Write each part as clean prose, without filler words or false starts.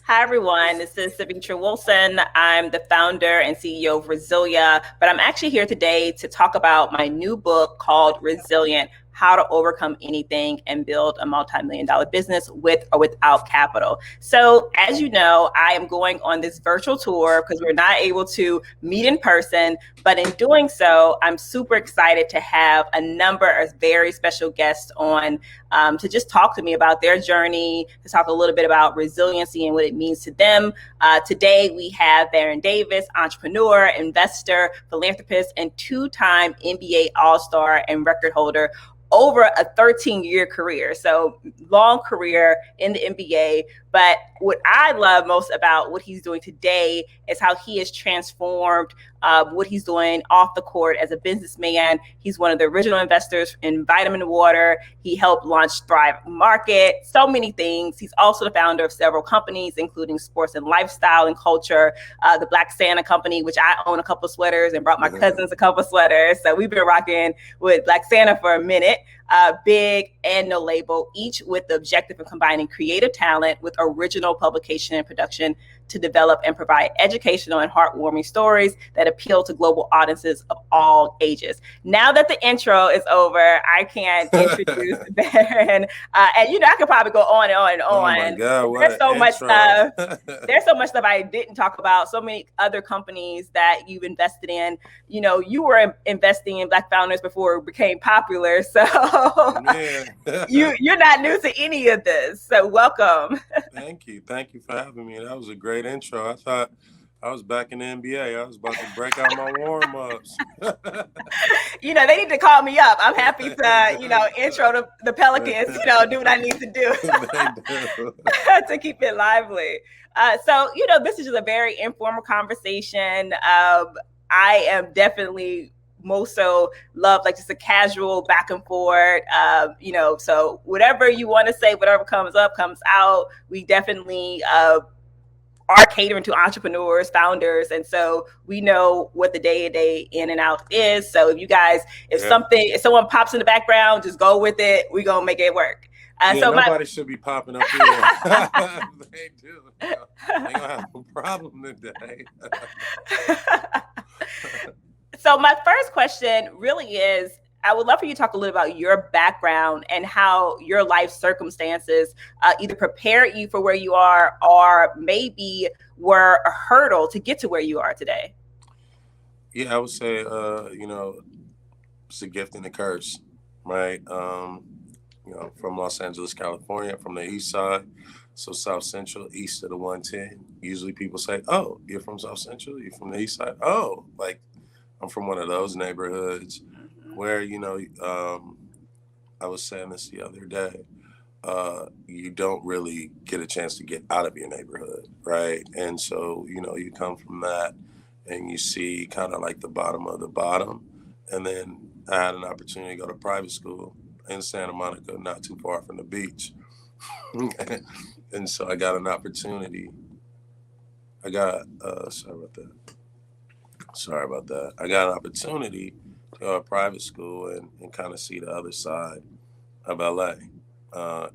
Hi, everyone. This is Savitra Wilson. I'm the founder and CEO of Resilia, but I'm actually here today to talk about my new book called Resilient: How to Overcome Anything and Build a Multi-Million Dollar Business with or Without Capital. So, as you know, I am going on this virtual tour because we're not able to meet in person. But in doing so, I'm super excited to have a number of very special guests on to just talk to me about their journey, to talk a little bit about resiliency and what it means to them. Today, we have Baron Davis, entrepreneur, investor, philanthropist, and two-time NBA All-Star and record holder over a 13-year career. So long career in the NBA. But what I love most about what he's doing today is how he has transformed what he's doing off the court as a businessman. He's one of the original investors in Vitamin Water. He helped launch Thrive Market, so many things. He's also the founder of several companies, including Sports and Lifestyle and Culture, the Black Santa Company, which I own a couple of sweaters and brought my cousins a couple of sweaters. So we've been rocking with Black Santa for a minute. Big and No Label, each with the objective of combining creative talent with original publication and production to develop and provide educational and heartwarming stories that appeal to global audiences of all ages. Now that the intro is over, I can introduce Baron. And I could probably go on and on and on. Oh my God, what There's an so much intro. stuff. There's so much stuff I didn't talk about. So many other companies that you've invested in. You were investing in Black founders before it became popular. So you're not new to any of this. So welcome. Thank you for having me. That was a great intro. I thought I was back in the NBA. I was about to break out my warm-ups. They need to call me up. I'm happy to, intro the Pelicans, do what I need to do to keep it lively. So, this is just a very informal conversation. I am definitely most so love like just a casual back and forth. So whatever you want to say, whatever comes up, comes out. We definitely are catering to entrepreneurs, founders, and so we know what the day-to-day in and out is. So if someone pops in the background, just go with it. We're gonna make it work. Nobody should be popping up here. They do. They're gonna have a problem today. So my first question really is, I would love for you to talk a little about your background and how your life circumstances either prepared you for where you are or maybe were a hurdle to get to where you are today. Yeah, I would say, it's a gift and a curse, right? From Los Angeles, California, from the east side, so South Central, east of the 110. Usually people say, oh, you're from South Central, you're from the east side. Oh, like I'm from one of those neighborhoods where, I was saying this the other day, you don't really get a chance to get out of your neighborhood, right? And so, you come from that and you see kind of like the bottom of the bottom. And then I had an opportunity to go to private school in Santa Monica, not too far from the beach. And so I got an opportunity. Sorry about that. I got an opportunity to go to private school and kind of see the other side of LA.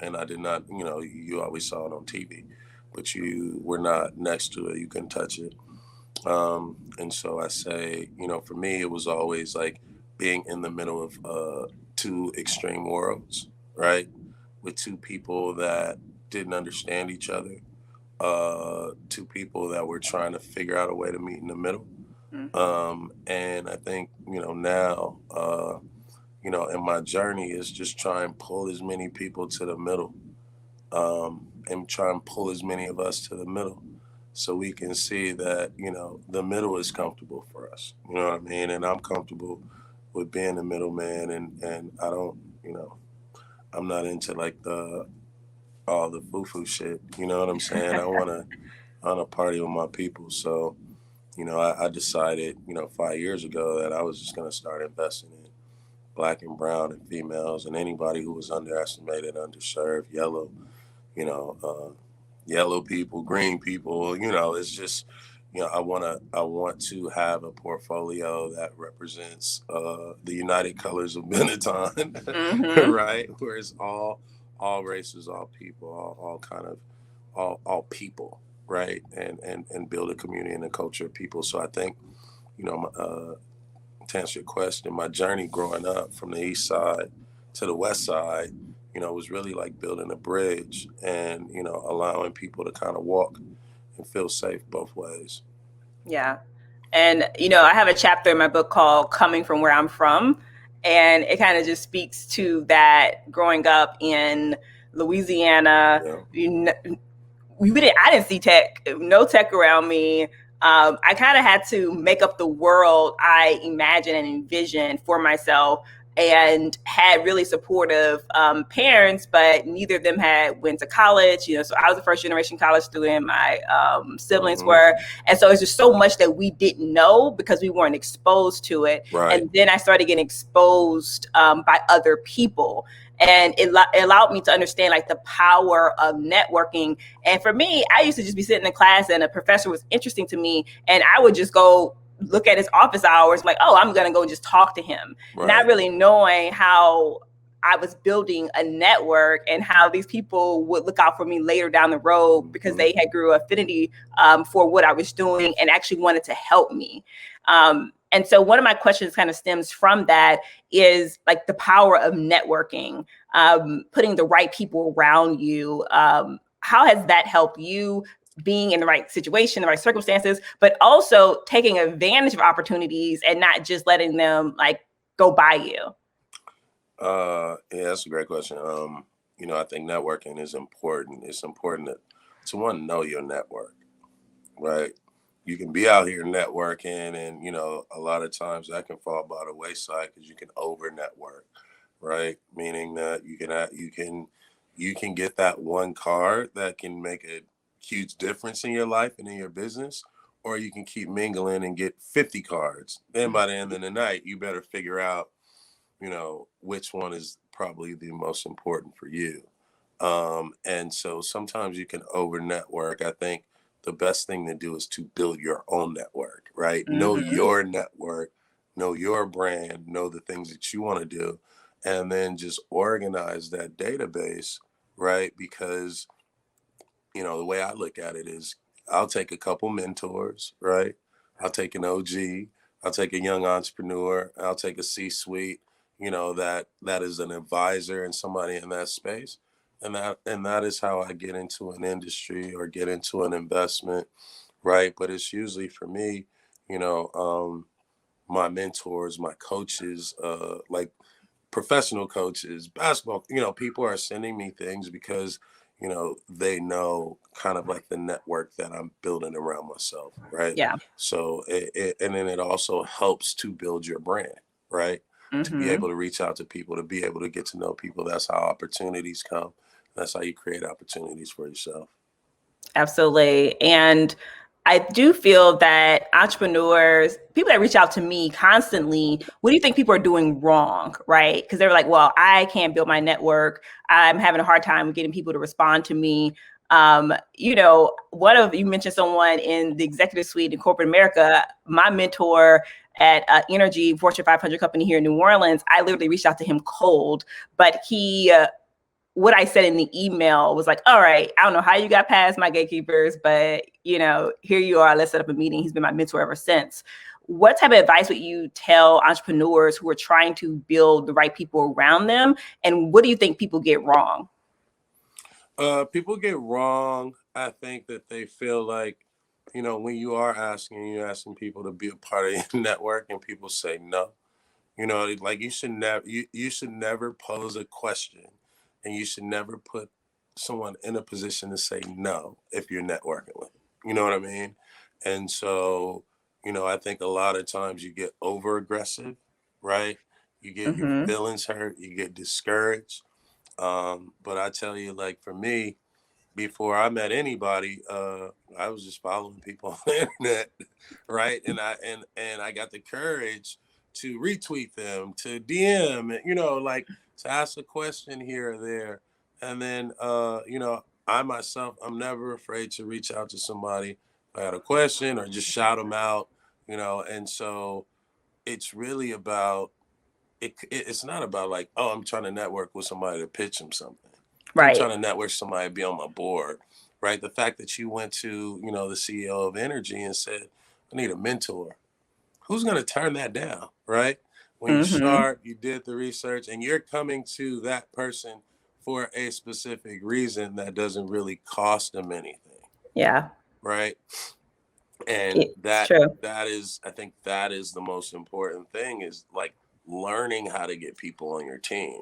And I did not, you always saw it on TV, but you were not next to it. You couldn't touch it. And so I say, for me, it was always like being in the middle of two extreme worlds, right? With two people that didn't understand each other, two people that were trying to figure out a way to meet in the middle. And I think, now, in my journey is just try and pull as many people to the middle, and try and pull as many of us to the middle so we can see that, the middle is comfortable for us. You know what I mean? And I'm comfortable with being the middleman, and I don't, I'm not into like all the foo-foo shit. You know what I'm saying? I wanna party with my people. So, I decided, 5 years ago that I was just gonna start investing in Black and brown and females and anybody who was underestimated, underserved, yellow, you know, yellow people, green people. It's just, I want to have a portfolio that represents the united colors of Benetton, right? Where it's all races, all people, all kind of all people, right? And build a community and a culture of people. So I think, you know, to answer your question, my journey growing up from the east side to the west side, you know, was really like building a bridge and, you know, allowing people to kind of walk and feel safe both ways. Yeah. And, I have a chapter in my book called Coming from Where I'm From. And it kind of just speaks to that growing up in Louisiana. Yeah. I didn't see tech, no tech around me. I kind of had to make up the world I imagined and envisioned for myself, and had really supportive parents, but neither of them had went to college. So I was a first generation college student. My siblings Mm-hmm. were, and so it's just so much that we didn't know because we weren't exposed to it. Right. And then I started getting exposed by other people. And it allowed me to understand like the power of networking. And for me, I used to just be sitting in class and a professor was interesting to me, and I would just go look at his office hours, like, oh, I'm going to go just talk to him, Right. not really knowing how I was building a network and how these people would look out for me later down the road because they had grew affinity for what I was doing and actually wanted to help me. And so one of my questions kind of stems from that is like the power of networking, putting the right people around you. How has that helped you being in the right situation, the right circumstances, but also taking advantage of opportunities and not just letting them like go by you? Yeah, that's a great question. I think networking is important. It's important to one, know your network, right? You can be out here networking, and a lot of times that can fall by the wayside because you can over network, right? Meaning that you can get that one card that can make a huge difference in your life and in your business, or you can keep mingling and get 50 cards. Then by the end of the night, you better figure out, which one is probably the most important for you. And so sometimes you can over network. I think the best thing to do is to build your own network, right? Mm-hmm. Know your network, know your brand, know the things that you want to do, and then just organize that database, right? Because, the way I look at it is I'll take a couple mentors, right? I'll take an OG, I'll take a young entrepreneur, I'll take a C-suite, that is an advisor and somebody in that space. And that is how I get into an industry or get into an investment, right? But it's usually for me, you know, um, my mentors, my coaches, like professional coaches, basketball, people are sending me things because, they know kind of like the network that I'm building around myself, right? Yeah. So, and then it also helps to build your brand, right? To be Mm-hmm. able to reach out to people, to be able to get to know people. That's how opportunities come. That's how you create opportunities for yourself. Absolutely. And I do feel that entrepreneurs, people that reach out to me constantly, what do you think people are doing wrong? Right. Because they're like, well, I can't build my network. I'm having a hard time getting people to respond to me. You mentioned someone in the executive suite in corporate America. My mentor at Energy Fortune 500 company here in New Orleans, I literally reached out to him cold, but what I said in the email was like, all right, I don't know how you got past my gatekeepers, but here you are. Let's set up a meeting. He's been my mentor ever since. What type of advice would you tell entrepreneurs who are trying to build the right people around them? And what do you think people get wrong? People get wrong. I think that they feel like, when you're asking people to be a part of your network, and people say no. Like you should never pose a question, and you should never put someone in a position to say no if you're networking with them. You know what I mean? And so, I think a lot of times you get over aggressive, right? You get your Mm-hmm. feelings hurt, you get discouraged. But I tell you, like for me, before I met anybody, I was just following people on the internet, right? And I got the courage to retweet them, to DM, like to ask a question here or there. And then I myself, I'm never afraid to reach out to somebody if I had a question or just shout them out, and so it's really about it's not about like, oh, I'm trying to network with somebody to pitch them something. I'm Right. trying to network somebody to be on my board, right? The fact that you went to, the CEO of Energy and said, I need a mentor. Who's going to turn that down, right? When you're Mm-hmm. sharp, you did the research, and you're coming to that person for a specific reason that doesn't really cost them anything, Yeah, right? And it's true. that is, I think that is the most important thing, is like learning how to get people on your team,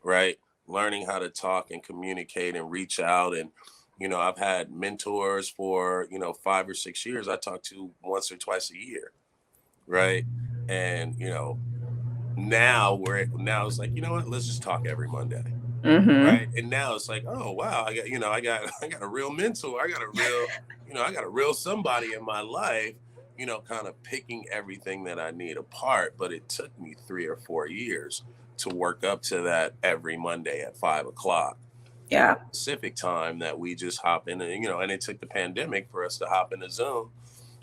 right? Learning how to talk and communicate and reach out. And I've had mentors for 5 or 6 years I talk to once or twice a year, right? And now it's like, what, let's just talk every Monday, Mm-hmm. right? And now it's like, oh wow, I got a real mentor. I got a real somebody in my life, kind of picking everything that I need apart. But it took me 3 or 4 years to work up to that every Monday at 5 o'clock, Yeah. Pacific time, that we just hop in, and it took the pandemic for us to hop into Zoom,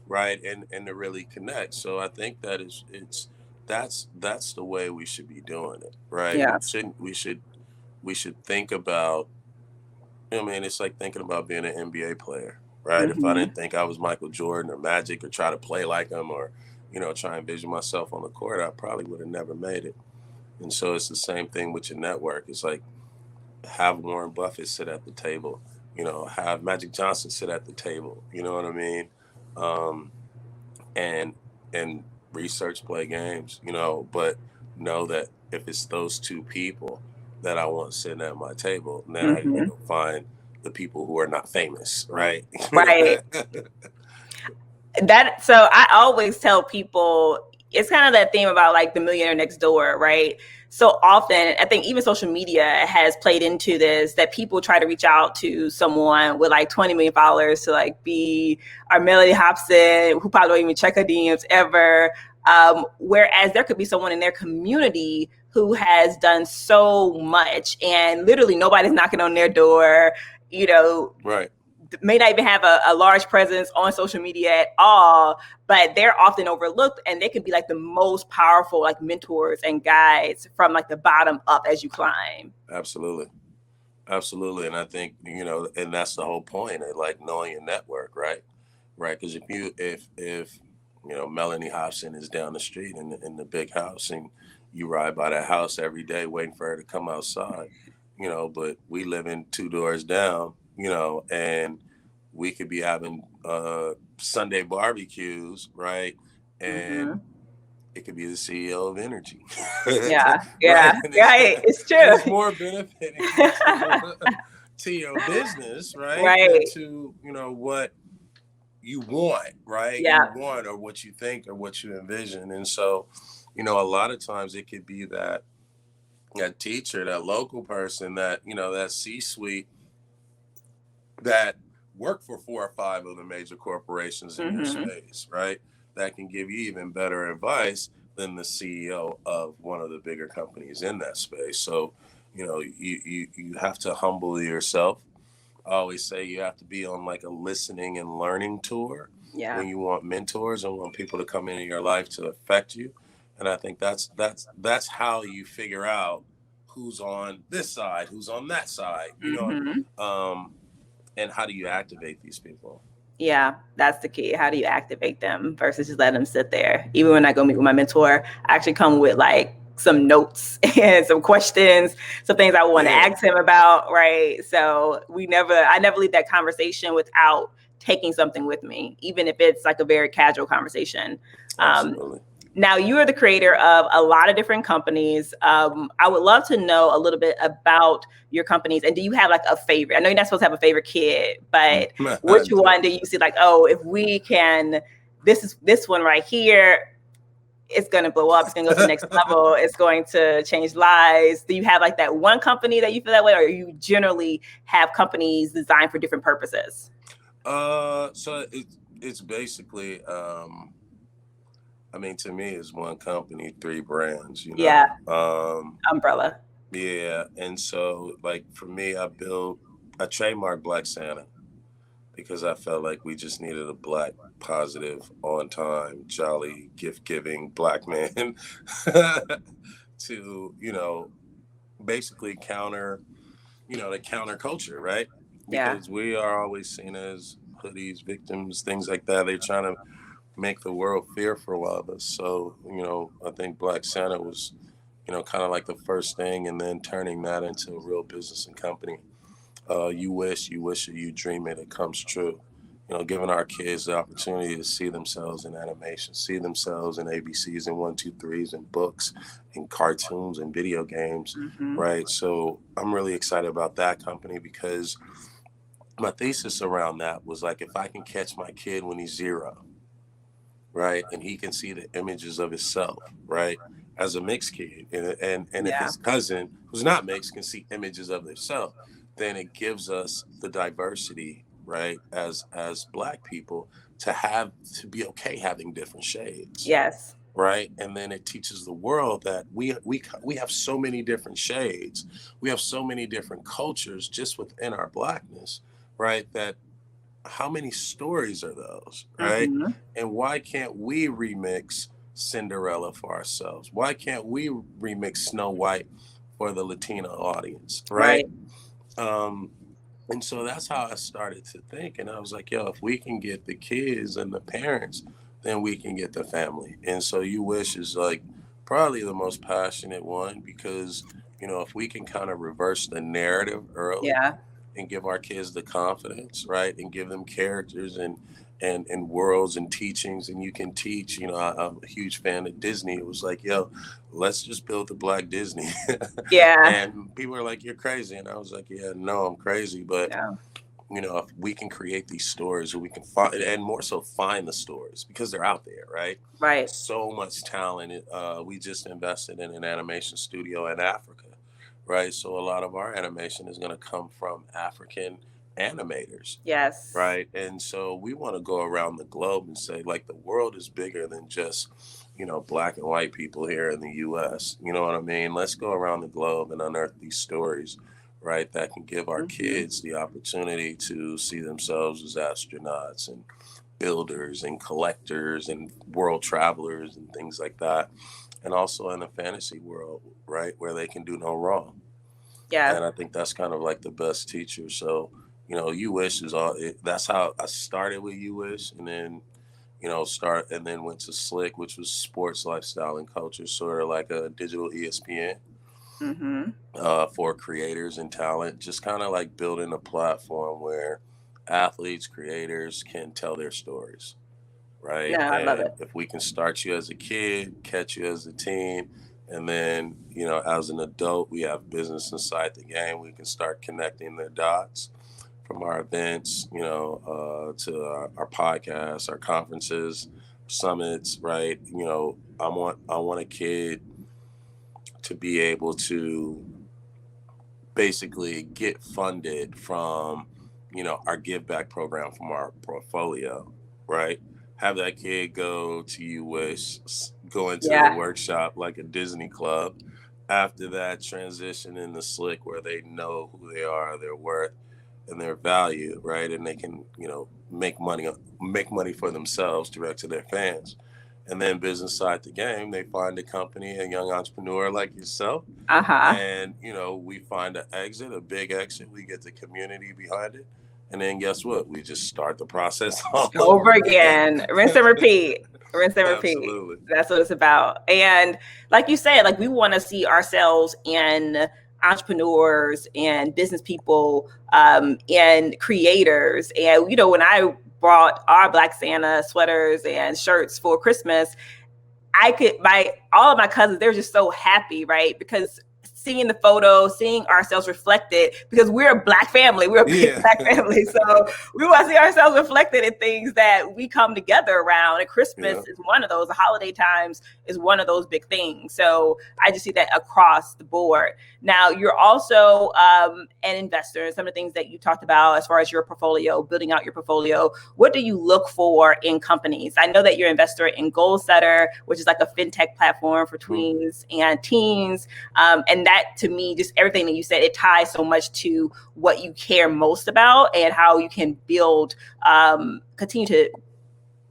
right? And to really connect. So I think that that's the way we should be doing it, right? Yes. We should think about, it's like thinking about being an NBA player, right? If I Mm-hmm. didn't think I was Michael Jordan or Magic, or try to play like him, or, try and vision myself on the court, I probably would have never made it. And so it's the same thing with your network. It's like, have Warren Buffett sit at the table, have Magic Johnson sit at the table, you know what I mean? Um, and, and research, play games, but know that if it's those two people that I want sitting at my table, then I Mm-hmm. go find the people who are not famous, right? Right. So I always tell people, it's kind of that theme about like the millionaire next door, right? So often, I think even social media has played into this, that people try to reach out to someone with like 20 million followers to like be our Melody Hobson, who probably don't even check her DMs ever. Whereas there could be someone in their community who has done so much and literally nobody's knocking on their door, Right. may not even have a large presence on social media at all, but they're often overlooked, and they can be like the most powerful like mentors and guides from like the bottom up as you climb. Absolutely. Absolutely. And I think, and that's the whole point of like knowing your network, right? Right. Because if Melanie Hobson is down the street in the big house, and you ride by that house every day waiting for her to come outside, but we live in 2 doors down, and we could be having Sunday barbecues, right? And Mm-hmm. it could be the CEO of Energy, Yeah, right? yeah, right. It's true. It's more benefiting to your business, right, than Right. to what you want, right? You Yeah. want, or what you think, or what you envision. And so, a lot of times it could be that teacher, that local person, that C-suite that work for 4 or 5 of the major corporations in your Mm-hmm. space, right? That can give you even better advice than the CEO of one of the bigger companies in that space. So, you have to humble yourself. I always say you have to be on like a listening and learning tour Yeah. when you want mentors and want people to come into your life to affect you. And I think that's how you figure out who's on this side, who's on that side, Mm-hmm. and how do you activate these people? Yeah, that's the key. How do you activate them versus just let them sit there? Even when I go meet with my mentor, I actually come with like some notes and some questions, some things I want to Yeah, ask him about, right? So I never leave that conversation without taking something with me, even if it's like a very casual conversation. Um, absolutely. Now, you are the creator of a lot of different companies. I would love to know a little bit about your companies. And do you have like a favorite? I know you're not supposed to have a favorite kid, but which one do you see like, oh, if we can, this one right here, it's going to blow up. It's going to go to the next level. It's going to change lives. Do you have like that one company that you feel that way, or you generally have companies designed for different purposes? So it's basically, to me, it's one company, 3 brands, Yeah, umbrella. Yeah. And so, like, for me, I trademarked Black Santa because I felt like we just needed a Black, positive, on time, jolly, gift giving Black man to, basically counter, the counter culture, right? Yeah. because we are always seen as hoodies, victims, things like that. They're trying to make the world fearful of us. So, I think Black Santa was, kind of like the first thing, and then turning that into a real business and company. You wish it, you dream it, it comes true. Giving our kids the opportunity to see themselves in animation, see themselves in ABCs and one, two, threes and books and cartoons and video games, Mm-hmm. right? So I'm really excited about that company because my thesis around that was like, if I can catch my kid when he's 0, right, and he can see the images of himself, right, as a mixed kid, and if Yeah. his cousin who's not mixed can see images of themselves, then it gives us the diversity, right, as Black people, to be okay having different shades, Yes. right, and then it teaches the world that we have so many different shades, we have so many different cultures just within our Blackness, right, that how many stories are those, right? Mm-hmm. And why can't we remix Cinderella for ourselves? Why can't we remix Snow White for the Latino audience, right? Right. Um, and so that's how I started to think. And I was like, yo, if we can get the kids and the parents, then we can get the family. And so You Wish is like probably the most passionate one because, if we can kind of reverse the narrative early Yeah. and give our kids the confidence, right? And give them characters and worlds and teachings. And you can teach, I'm a huge fan of Disney. It was like, yo, let's just build the Black Disney. Yeah. And people are like, you're crazy. And I was like, yeah, no, I'm crazy. But, Yeah. if we can create these stories, or we can find, and more so find the stories because they're out there, right? Right. So much talent. We just invested in an animation studio in Africa, right? So a lot of our animation is going to come from African animators, Yes. right? And so we want to go around the globe and say, like, the world is bigger than just, Black and white people here in the US. You know what I mean? Let's go around the globe and unearth these stories, right? That can give our Mm-hmm. kids the opportunity to see themselves as astronauts and builders and collectors and world travelers and things like that. And also in the fantasy world, right? Where they can do no wrong. Yeah. And I think that's kind of like the best teacher. So, You Wish is that's how I started with You Wish, and then, and then went to Slick, which was sports, lifestyle, and culture, sort of like a digital ESPN Mm-hmm. for creators and talent, just kind of like building a platform where athletes, creators can tell their stories, No, right? I love And it. if we can start you as a kid, catch you as a teen, and then, as an adult, we have business inside the game. We can start connecting the dots from our events, to our podcasts, our conferences, summits, right? I want a kid to be able to basically get funded from, our give back program from our portfolio, right? Have that kid go to You Wish, go into the Yeah. workshop like a Disney club. After that, transition in the Slick where they know who they are, their worth, and their value, right? And they can, make money for themselves direct to their fans. And then business side the game, they find a company, a young entrepreneur like yourself, Uh-huh. and we find an exit, a big exit. We get the community behind it, and then guess what? We just start the process all Over over again. again. Rinse and repeat. Rinse and repeat. Absolutely. That's what it's about. And like you said, like we want to see ourselves in entrepreneurs and business people and creators. And when I bought our Black Santa sweaters and shirts for Christmas, I could all of my cousins, they were just so happy, right? Because seeing the photo, seeing ourselves reflected, because we're a Black family, we're a big Yeah. Black family. So we want to see ourselves reflected in things that we come together around. And Christmas Yeah. is one of those, the holiday times is one of those big things. So I just see that across the board. Now, you're also an investor. Some of the things that you talked about as far as your portfolio, building out your portfolio, what do you look for in companies? I know that you're an investor in Goalsetter, which is like a fintech platform for tweens and teens. And that, to me, just everything that you said, it ties so much to what you care most about and how you can build, continue to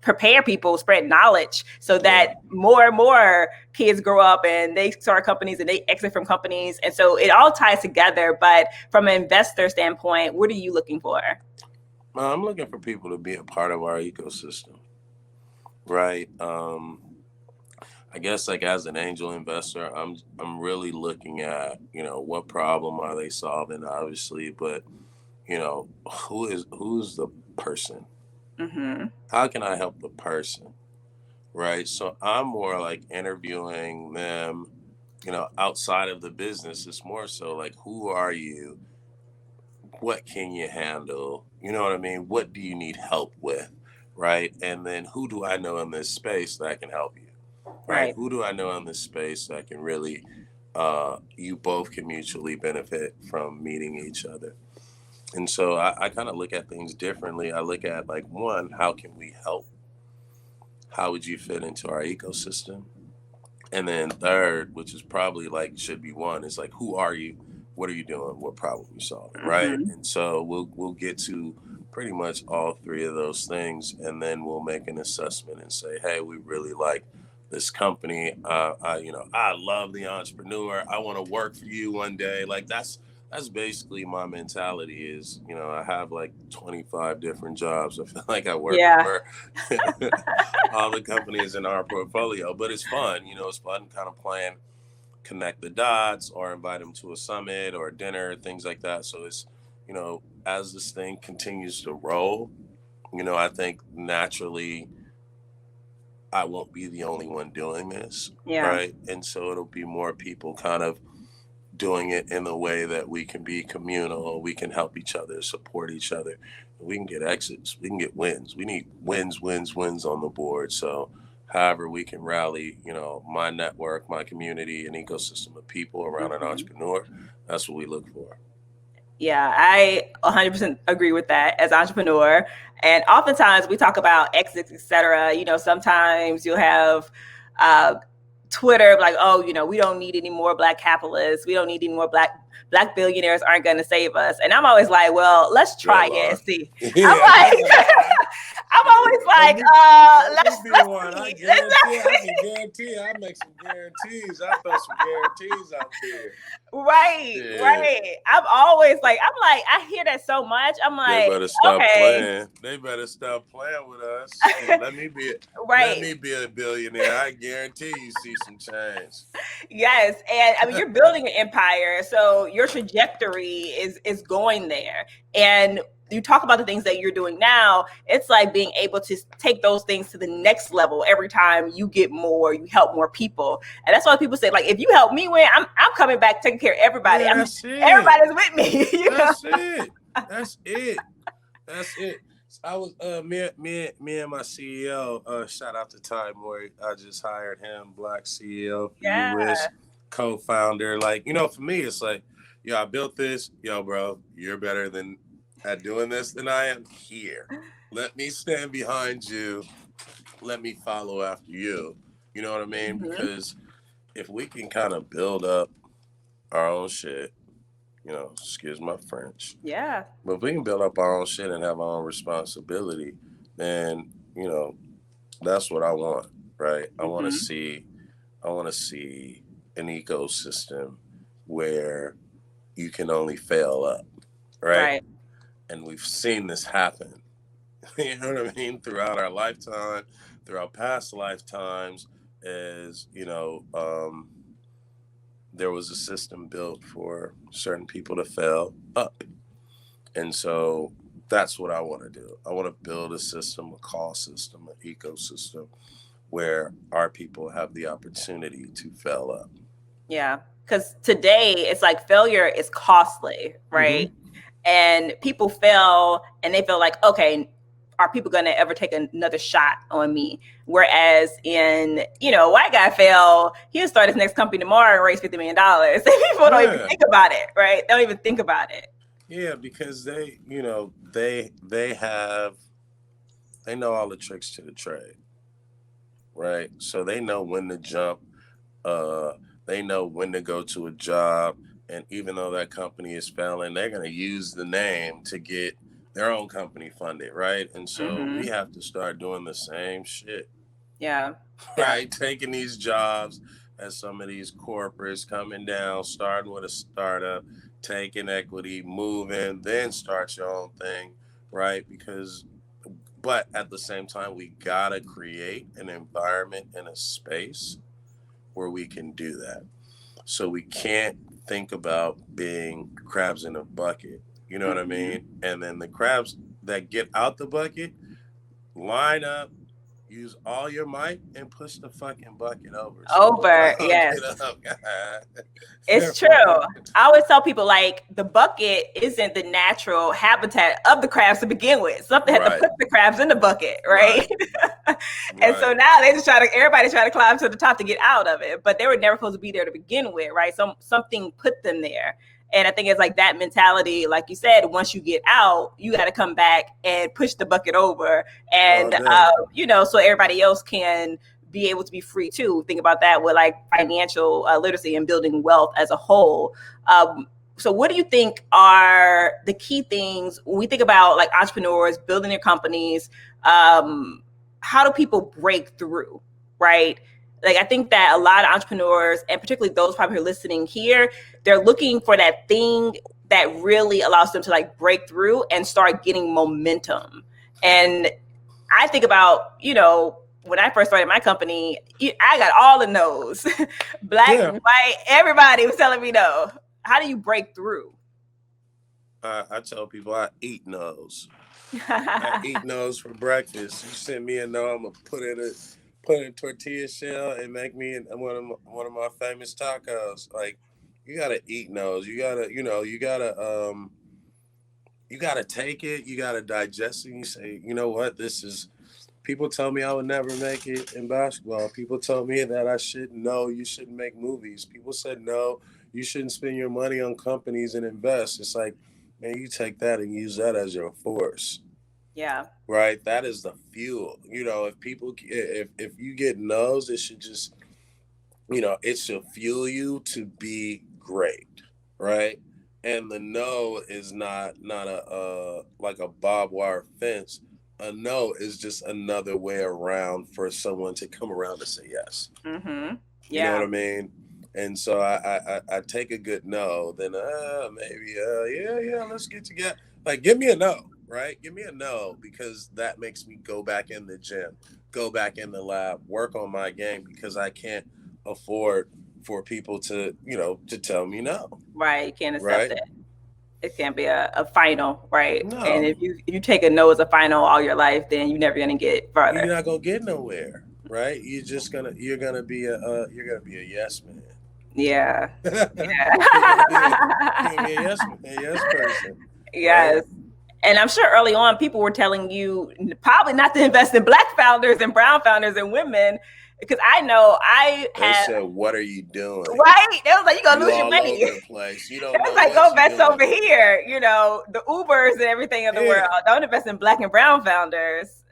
prepare people, spread knowledge so that more and more kids grow up and they start companies and they exit from companies. And so it all ties together. But from an investor standpoint, what are you looking for? I'm looking for people to be a part of our ecosystem, right? I guess like as an angel investor, I'm really looking at, you know, what problem are they solving, obviously, but you know, who's the person? Mm-hmm. How can I help the person? Right. So I'm more like interviewing them, you know, outside of the business. It's more so like, who are you? What can you handle? You know what I mean? What do you need help with? Right. And then who do I know in this space that can help you? Right. Right. Who do I know in this space that can really, you both can mutually benefit from meeting each other? And so I kind of look at things differently. I look at like, one, how can we help? How would you fit into our ecosystem? And then third, which is probably like should be one, is like, who are you? What are you doing? What problem you solving? Right. Mm-hmm. And so we'll get to pretty much all three of those things, and then we'll make an assessment and say, hey, we really like this company. I love the entrepreneur. I want to work for you one day. Like that's basically my mentality. Is, you know, I have like 25 different jobs. I feel like I work for all the companies in our portfolio, but it's fun. You know, it's fun kind of playing connect the dots or invite them to a summit or a dinner, things like that. So it's, you know, as this thing continues to roll, you know, I think naturally I won't be the only one doing this. Yeah. Right. And so it'll be more people kind of doing it in a way that we can be communal, we can help each other, support each other. We can get exits, we can get wins. We need wins, wins, wins on the board. So however we can rally, you know, my network, my community, an ecosystem of people around an entrepreneur, that's what we look for. Yeah, I 100% agree with that as an entrepreneur. And oftentimes we talk about exits, et cetera. You know, sometimes you'll have Twitter like, oh, you know, we don't need any more Black capitalists. We don't need any more black billionaires aren't going to save us. And I'm always like, well, let's try it and see. Yeah. I'm like, I'm always like, let's be see. one. I can guarantee I make some guarantees. I throw some guarantees out there. Right. I'm always like, I hear that so much. I'm like, they better stop okay. playing. They better stop playing with us. Let me be a billionaire. I guarantee you see some change. Yes. And I mean, you're building an empire. So your trajectory is going there. And you talk about the things that you're doing now. It's like being able to take those things to the next level every time you get more, you help more people. And that's why people say, like, if you help me win, I'm coming back taking care of everybody. Yeah, everybody's with me. That's it. I was me and my CEO. Shout out to Ty Moore. I just hired him, Black CEO, US co-founder. Like, you know, for me, it's like, yo, I built this. Yo, bro, you're better at doing this than I am. Here, let me stand behind you. Let me follow after you. You know what I mean? Mm-hmm. Because if we can kind of build up our own shit, you know, excuse my French. Yeah. But if we can build up our own shit and have our own responsibility, then, you know, that's what I want, right? Mm-hmm. I want to see an ecosystem where you can only fail up, right? And we've seen this happen, you know what I mean? Throughout our lifetime, throughout past lifetimes, as, you know, there was a system built for certain people to fail up. And so that's what I want to do. I want to build a system, a call system, an ecosystem where our people have the opportunity to fail up. Yeah. Because today it's like failure is costly, right? Mm-hmm. And people fail and they feel like, okay, are people going to ever take another shot on me? Whereas in, you know, white guy fail, he'll start his next company tomorrow and raise $50 million. People don't even think about it, right? They don't even think about it. Yeah, because they, you know, they know all the tricks to the trade, right? So they know when to jump. They know when to go to a job. And even though that company is failing, they're going to use the name to get their own company funded, right? And so Mm-hmm. we have to start doing the same shit, Yeah. right? Taking these jobs at some of these corporates, coming down, starting with a startup, taking equity, moving, then start your own thing, right? But at the same time, we gotta create an environment and a space where we can do that. So we can't think about being crabs in a bucket. You know what I mean? And then the crabs that get out the bucket, line up, use all your might, and push the fucking bucket over. So we Over, all yes. get up. It's true. I always tell people, like, the bucket isn't the natural habitat of the crabs to begin with. Something had to Right. put the crabs in the bucket, right? Right. And so now they just everybody's trying to climb to the top to get out of it, but they were never supposed to be there to begin with, right? Something put them there. And I think it's like that mentality, like you said, once you get out, you got to come back and push the bucket over. And, so everybody else can be able to be free too. Think about that with like financial literacy and building wealth as a whole. So what do you think are the key things when we think about like entrepreneurs building their companies? How do people break through, right? Like, I think that a lot of entrepreneurs, and particularly those probably who are listening here, they're looking for that thing that really allows them to like break through and start getting momentum. And I think about, when I first started my company, I got all the no's. Black, white, everybody was telling me no. How do you break through? I tell people I eat no's. I eat no's for breakfast. You send me a no, I'm gonna put in a tortilla shell and make me one of my famous tacos. Like, you gotta eat no's. You gotta take it. You gotta digest it. And you say, you know what, this is. People tell me I would never make it in basketball. People told me that I shouldn't. No, you shouldn't make movies. People said no, you shouldn't spend your money on companies and invest. It's like, man, you take that and use that as your force. Yeah. Right. That is the fuel. If you get no's, it should just, it should fuel you to be great. Right. And the no is not a like a barbed wire fence. A no is just another way around for someone to come around to say yes. Mm-hmm. Yeah. You know what I mean? And so I take a good no, then maybe let's get together. Like, give me a no, right? Give me a no, because that makes me go back in the gym, go back in the lab, work on my game, because I can't afford for people to tell me no. Right, you can't accept it. It can't be a final, right? No. And if you take a no as a final all your life, then you're never gonna get further. You're not gonna get nowhere, right? You're gonna be a yes man. Yeah. Yeah. You're a yes person. Yes. Right? And I'm sure early on people were telling you probably not to invest in Black founders and brown founders and women. Because I know they said, "What are you doing?" Right? They was like, "You're gonna lose your money." Over the place. You don't know. Like, go invest over here. The Ubers and everything in the world. Don't invest in Black and brown founders.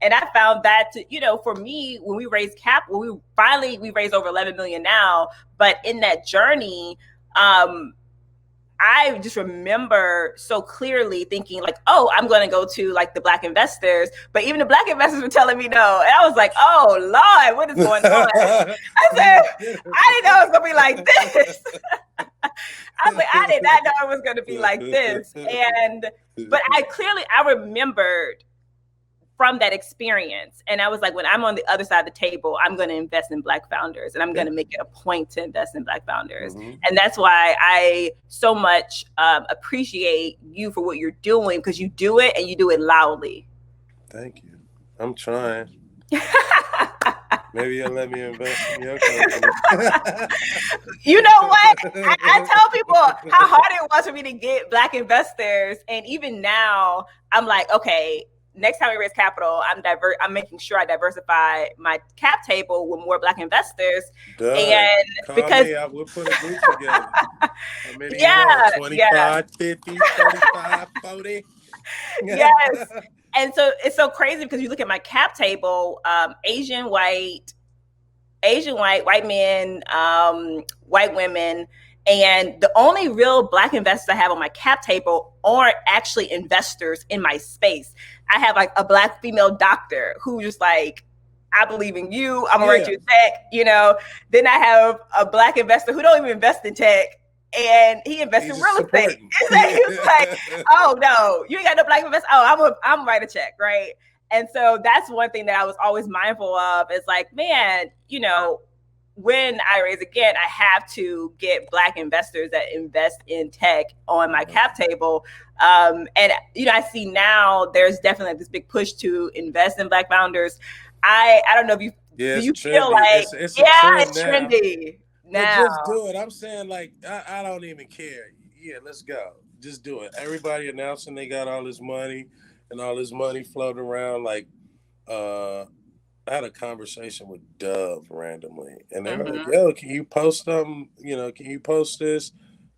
And I found that for me, when we raised capital, we raised over 11 million now. But in that journey, I just remember so clearly thinking like, oh, I'm going to go to like the Black investors. But even the Black investors were telling me no. And I was like, oh, Lord, what is going on? I said, I didn't know it was going to be like this. I was like, I did not know it was going to be like this. But I remembered from that experience. And I was like, when I'm on the other side of the table, I'm going to invest in Black founders, and I'm going to make it a point to invest in Black founders. Mm-hmm. And that's why I so much appreciate you for what you're doing, because you do it and you do it loudly. Thank you. I'm trying. Maybe you'll let me invest in your company. You know what? I tell people how hard it was for me to get Black investors. And even now, I'm like, okay, next time we raise capital, I'm making sure I diversify my cap table with more Black investors. Duh. And call because me, we'll put a group together. How many you want? 25, 50, 35, 40? Yes. And so it's so crazy because you look at my cap table, Asian white men, white women, And the only real Black investors I have on my cap table aren't actually investors in my space. I have like a Black female doctor who just like, I believe in you. I'm gonna write you a check, you know. Then I have a Black investor who don't even invest in tech, and he invests in real estate. It's like, oh no, you ain't got no Black investor. Oh, I'm gonna write a check, right? And so that's one thing that I was always mindful of. Is like, man, you know, when I raise again, I have to get Black investors that invest in tech on my cap table. And you know, I see now there's definitely this big push to invest in Black founders. I don't know if you do you feel like it's trendy now. But just do it. I'm saying like I don't even care. Yeah, let's go. Just do it. Everybody announcing they got all this money and all this money floating around. Like I had a conversation with Dove randomly, and they were like, "Yo, can you post them? You know, can you post this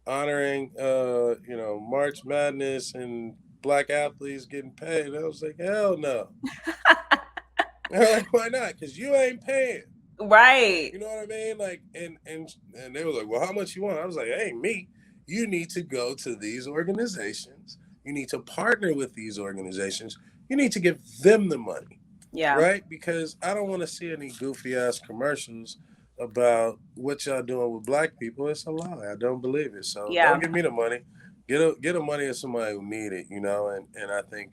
honoring you know, March Madness and Black athletes getting paid?" And I was like, "Hell no." They're like, "Why not? Because you ain't paying." Right. You know what I mean? Like, and they were like, "Well, how much you want?" I was like, "Hey, me, you need to go to these organizations. You need to partner with these organizations. You need to give them the money." Yeah. Right? Because I don't want to see any goofy ass commercials about what y'all doing with Black people. It's a lie. I don't believe it. So don't give me the money. Get the money to somebody who need it, you know, and I think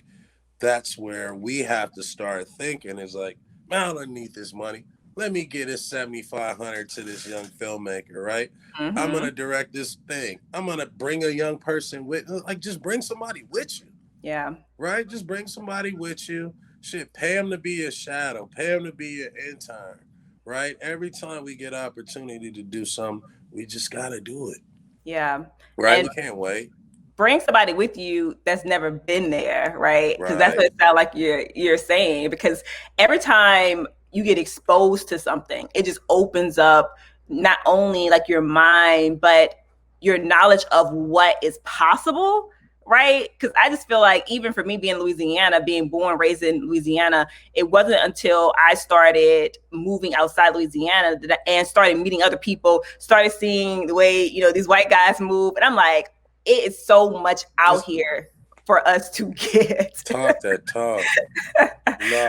that's where we have to start thinking is like, man, I don't need this money. Let me get this $7,500 to this young filmmaker, right? I'm gonna direct this thing. I'm gonna bring a young person with, like, just bring somebody with you. Yeah. Right? Just bring somebody with you. Shit, pay them to be your shadow. Pay them to be your intern. Right? Every time we get opportunity to do something, we just gotta do it. Yeah. Right? And we can't wait. Bring somebody with you that's never been there, right? Because that's what it sounds like you're saying. Because every time you get exposed to something, it just opens up not only like your mind, but your knowledge of what is possible, right? Because I just feel like even for me being in Louisiana, being born, raised in Louisiana, it wasn't until I started moving outside Louisiana and started meeting other people, started seeing the way, you know, these white guys move. And I'm like, it is so much out here for us to get. Talk that talk.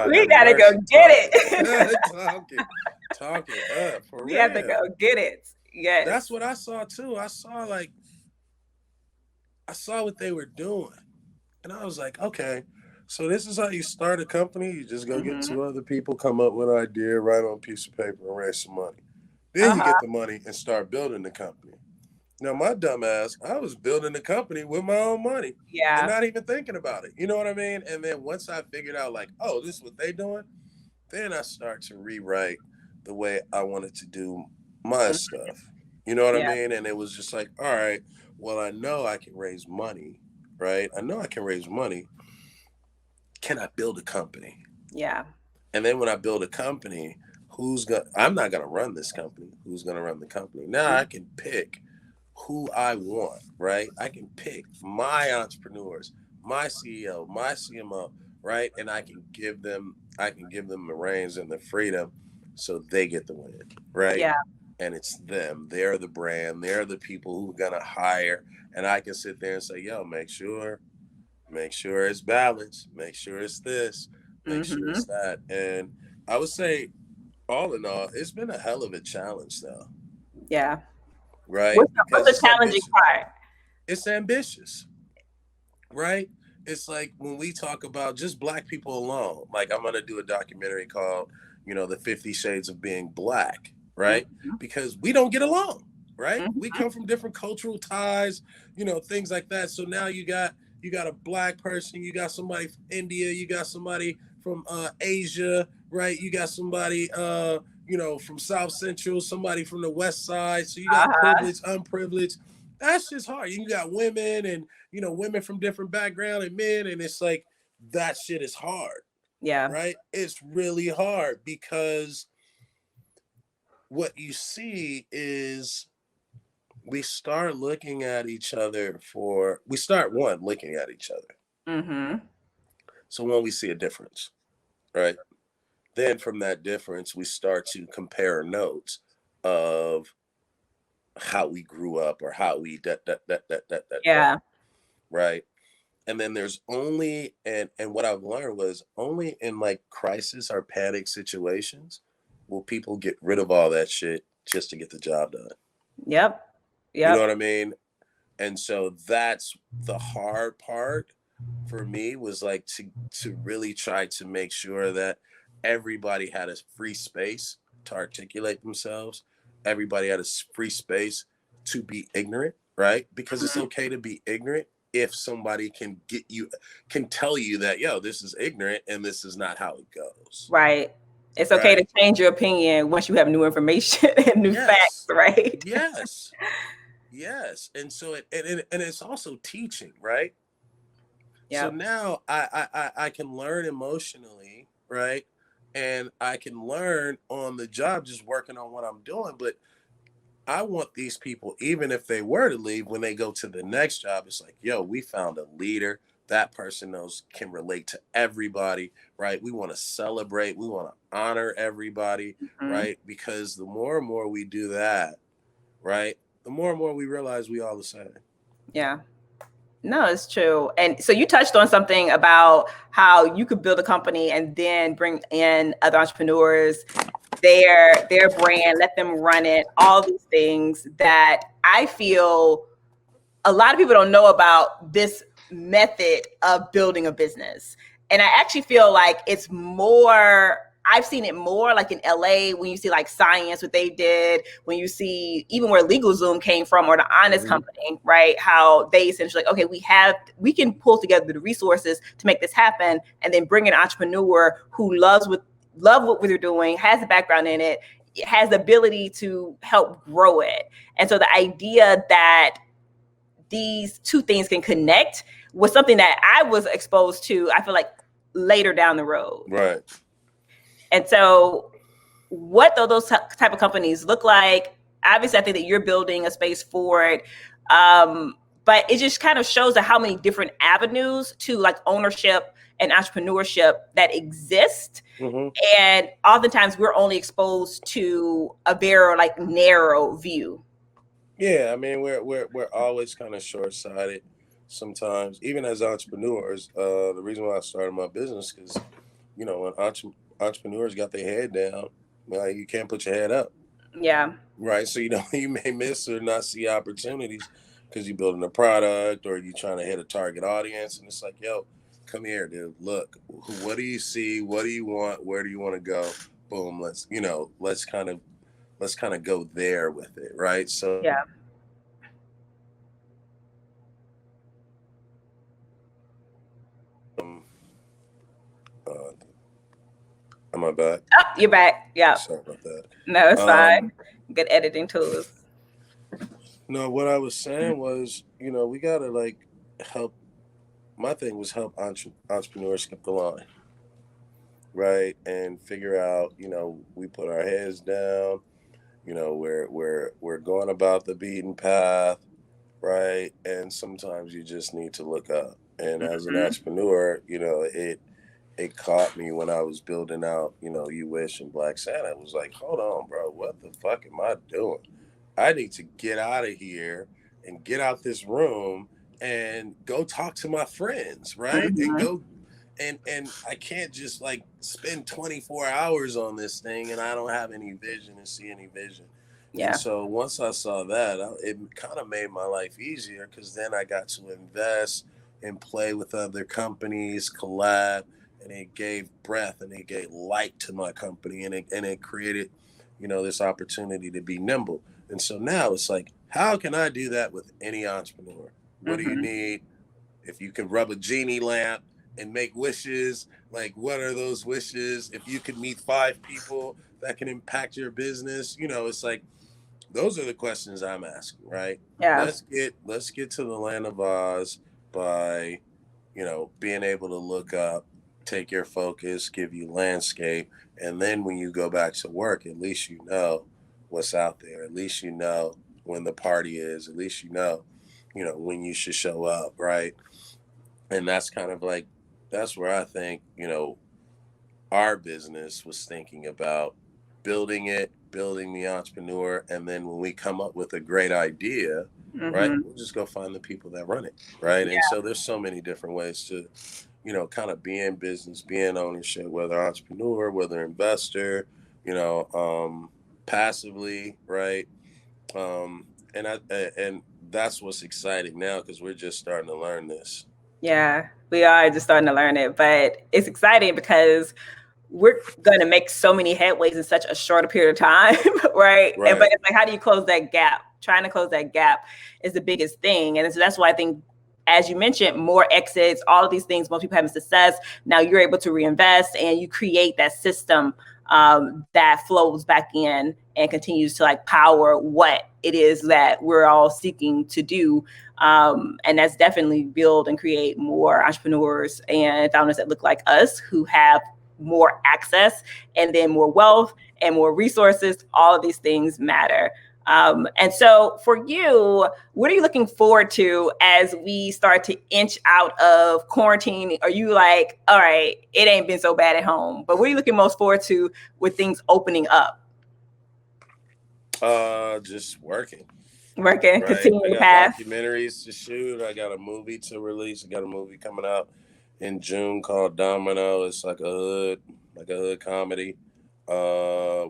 We gotta go get it. Talk it up. For we real. have to go get it. Yes. That's what I saw too. I saw what they were doing. And I was like, okay, so this is how you start a company. You just go get two other people, come up with an idea, write on a piece of paper, and raise some money. Then you get the money and start building the company. Now, my dumb ass, I was building the company with my own money. Yeah. And not even thinking about it. You know what I mean? And then once I figured out, like, oh, this is what they doing, then I start to rewrite the way I wanted to do my stuff. You know what I mean? And it was just like, all right, well, I know I can raise money, right? I know I can raise money. Can I build a company? Yeah. And then when I build a company, I'm not gonna run this company. Who's gonna run the company? Now I can pick who I want, right? I can pick my entrepreneurs, my CEO, my CMO, right? And I can give them the reins and the freedom so they get the win, right? Yeah. And it's them. They're the brand. They're the people who are gonna hire. And I can sit there and say, yo, make sure it's balanced. Make sure it's this. Make sure it's that. And I would say, all in all, it's been a hell of a challenge, though. Yeah. Right? What's the challenging part? It's ambitious, right? It's like when we talk about just Black people alone, like I'm going to do a documentary called, you know, the 50 Shades of Being Black, right? Because we don't get along, right? We come from different cultural ties, you know, things like that. So now you got a Black person, you got somebody from India, you got somebody from Asia, right? You got somebody, you know, from South Central, somebody from the West Side. So you got privileged, unprivileged. That's just hard. You got women and, you know, women from different background and men. And it's like, that shit is hard. Yeah. Right? It's really hard because what you see is we start looking at each other looking at each other. So when we see a difference, right? Then from that difference, we start to compare notes of, how we grew up or how we Yeah. right? And then there's only and what I've learned was only in like crisis or panic situations will people get rid of all that shit just to get the job done. Yep. You know Yep. what I mean? And so that's the hard part for me, was like to really try to make sure that everybody had a free space to articulate themselves. Everybody had a free space to be ignorant, right? Because it's Mhm. okay to be ignorant if somebody can tell you that, yo, this is ignorant and this is not how it goes. Right. It's okay Right? to change your opinion once you have new information and new facts, Yes. right? Yes. Yes. And so and it's also teaching, right? So Yep. now I can learn emotionally, right? And I can learn on the job just working on what I'm doing. But I want these people, even if they were to leave, when they go to the next job, it's like, yo, we found a leader. That person knows, can relate to everybody, right? We want to celebrate, we want to honor everybody, Mhm. right? Because the more and more we do that, right, the more and more we realize we all the same. Yeah. No, it's true. And so you touched on something about how you could build a company and then bring in other entrepreneurs, their brand, let them run it, all these things that I feel a lot of people don't know about this method of building a business. And I actually feel like it's more, I've seen it more like in LA when you see like Science, what they did, when you see even where LegalZoom came from or the Honest Mhm. Company, right? How they essentially like, okay, we can pull together the resources to make this happen and then bring an entrepreneur who love what we're doing, has a background in it, has the ability to help grow it. And so the idea that these two things can connect was something that I was exposed to, I feel like later down the road. Right. And so what do those type of companies look like? Obviously, I think that you're building a space for it. But it just kind of shows that how many different avenues to like ownership and entrepreneurship that exist. Hmm. And oftentimes we're only exposed to a very like narrow view. Yeah, I mean, we're always kind of short sighted sometimes, even as entrepreneurs. The reason why I started my business, because when entrepreneurs got their head down, like, you can't put your head up, Yeah. right? So you may miss or not see opportunities because you're building a product or you're trying to hit a target audience, and it's like, yo, come here, dude. Look, what do you see? What do you want? Where do you want to go? Boom. Let's kind of go there with it, right? So. Yeah. Uh, am I back? Oh, you're back. Yeah. Sorry about that. No, it's Um, fine. Good editing tools. no, what I was saying was, we gotta like help. My thing was help entrepreneurs skip the line, right, and figure out. We put our heads down. We're going about the beaten path, right, and sometimes you just need to look up. And as an Mhm. entrepreneur, it caught me when I was building out, You Wish and Black Santa. It was like, hold on, bro, what the fuck am I doing? I need to get out of here and get out this room and go talk to my friends, right? And Mhm. go and I can't just like spend 24 hours on this thing and I don't have any vision and see any vision. And Yeah. so once I saw that, it kind of made my life easier, because then I got to invest and play with other companies, collab, and it gave breath and it gave light to my company, and it created, this opportunity to be nimble. And so now it's like, how can I do that with any entrepreneur? What do you Mhm. need? If you can rub a genie lamp and make wishes, like, what are those wishes? If you can meet 5 people that can impact your business, it's like, those are the questions I'm asking, right? Yeah. Let's get to the land of Oz by, being able to look up, take your focus, give you landscape, and then when you go back to work, at least you know what's out there. At least you know when the party is. At least when you should show up, right? And that's kind of like, that's where I think, our business was thinking about building the entrepreneur, and then when we come up with a great idea, right, Mhm. we'll just go find the people that run it, right? Yeah. And so there's so many different ways to, kind of be in business, be in ownership, whether entrepreneur, whether investor, passively, right? And that's what's exciting now, because we're just starting to learn this. Yeah, we are just starting to learn it, but it's exciting because we're going to make so many headways in such a shorter period of time, right? Right. But it's like, how do you close that gap? Trying to close that gap is the biggest thing. And so that's why I think, as you mentioned, more exits, all of these things, most people having success. Now you're able to reinvest and you create that system that flows back in and continues to like power what it is that we're all seeking to do. And that's definitely build and create more entrepreneurs and founders that look like us, who have more access and then more wealth and more resources. All of these things matter. And so for you, what are you looking forward to as we start to inch out of quarantine? Are you like, all right, it ain't been so bad at home, but what are you looking most forward to with things opening up? Just working. Working, Right. continuing I the got path. documentaries to shoot. I got a movie to release. I got a movie coming out in June called Domino. It's like a hood comedy.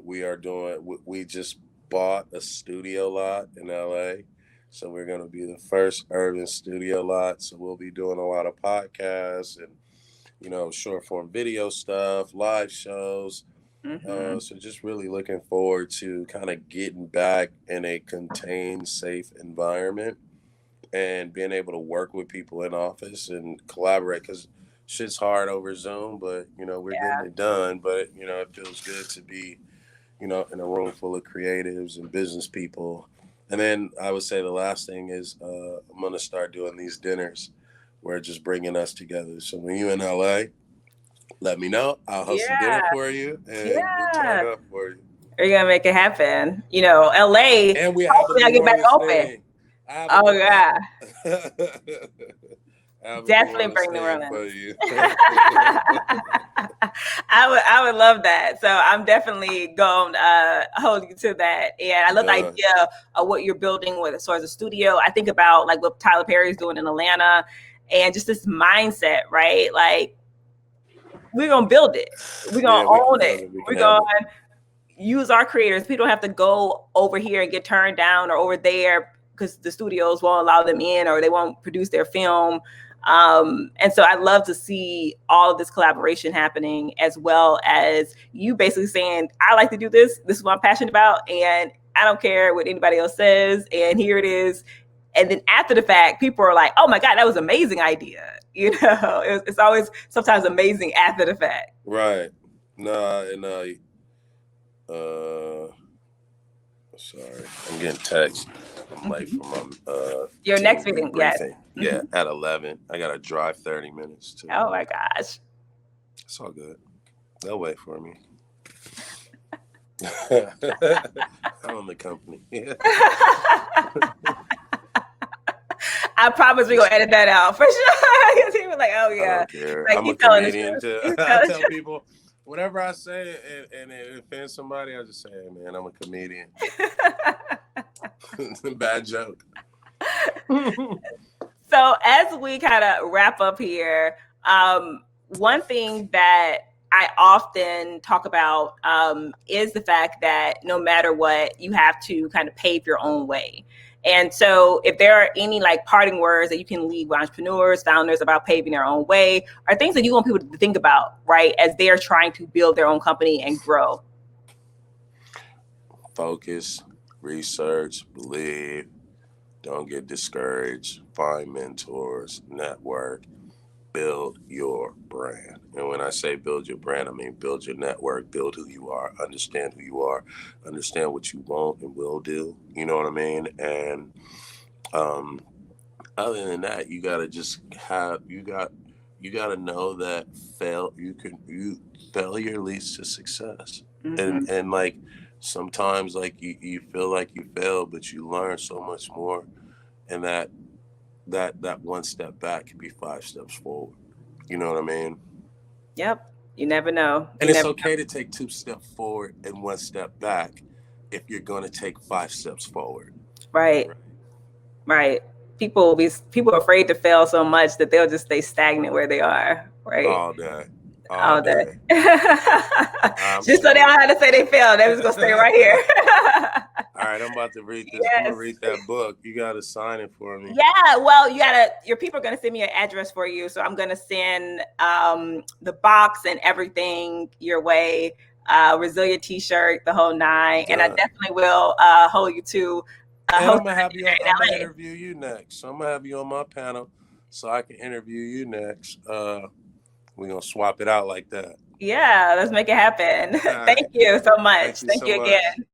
We just bought a studio lot in LA. So we're going to be the first urban studio lot. So we'll be doing a lot of podcasts and, short form video stuff, live shows. Mm-hmm. So just really looking forward to kind of getting back in a contained, safe environment and being able to work with people in office and collaborate, because shit's hard over Zoom, but we're getting it done. But it feels good to be in a room full of creatives and business people. And then I would say the last thing is I'm gonna start doing these dinners where just bringing us together. So when you're in LA, let me know. I'll host some dinner Yeah. for you, and we'll turn Yeah. up for you. We're gonna make it happen. LA, And we have a hopefully I New get back Orleans open. thing. I have a Oh New yeah. I have a New Definitely Orleans bring New thing for Orleans. you. I would love that. So I'm definitely going to hold you to that. And I love the Done. idea of what you're building with as far as a studio. I think about like what Tyler Perry's doing in Atlanta and just this mindset, right? Like we're gonna build it. We're gonna Yeah, we can own build it. it. We can We're have gonna it. use our creators. People don't have to go over here and get turned down or over there because the studios won't allow them in or they won't produce their film. And so I love to see all of this collaboration happening, as well as you basically saying, I like to do this. This is what I'm passionate about. And I don't care what anybody else says. And here it is. And then after the fact, people are like, oh my God, that was an amazing idea. It's always sometimes amazing after the fact. Right. No, and sorry, I'm getting text. I'm late for my Your team next meeting, yes. briefing. Yeah, at 11. I gotta drive 30 minutes to. Oh my gosh. It's all good. They'll wait for me. I own the company. I promise we're gonna edit that out for sure. He was like, oh I yeah. don't care. Like, I'm a he's telling the comedian truth. too. He's I telling the tell truth. people, whatever I say and it offends somebody, I just say, hey man, I'm a comedian. Bad joke. So as we kind of wrap up here, one thing that I often talk about is the fact that no matter what, you have to kind of pave your own way. And so if there are any like parting words that you can leave with entrepreneurs, founders about paving their own way, or things that you want people to think about, right, as they're trying to build their own company and grow. Focus, research, believe, don't get discouraged, find mentors, network, build your brand. And when I say build your brand, I mean build your network, build who you are, understand who you are, understand what you want and will do. You know what I mean? And other than that, you gotta just have you gotta know that failure leads to success. Mm-hmm. And like sometimes like you feel like you failed, but you learn so much more, and that one step back can be 5 steps forward. You know what I mean? Yep. You never know. And You it's never okay to take 2 steps forward and 1 step back if you're going to take 5 steps forward. Right. Right. People are afraid to fail so much that they'll just stay stagnant where they are. Right. All day. All day. Just so they don't have to say they failed. They're just gonna stay right here. All right, I'm about to read this. Yes. I'm gonna read that book. You gotta sign it for me. Yeah, well, your people are gonna send me an address for you. So I'm gonna send the box and everything your way. Resilient t-shirt, the whole 9. And I definitely will hold you to and I'm gonna interview you next. So I'm gonna have you on my panel so I can interview you next. We're gonna swap it out like that. Yeah, let's make it happen. Thank you so much. Thank you again.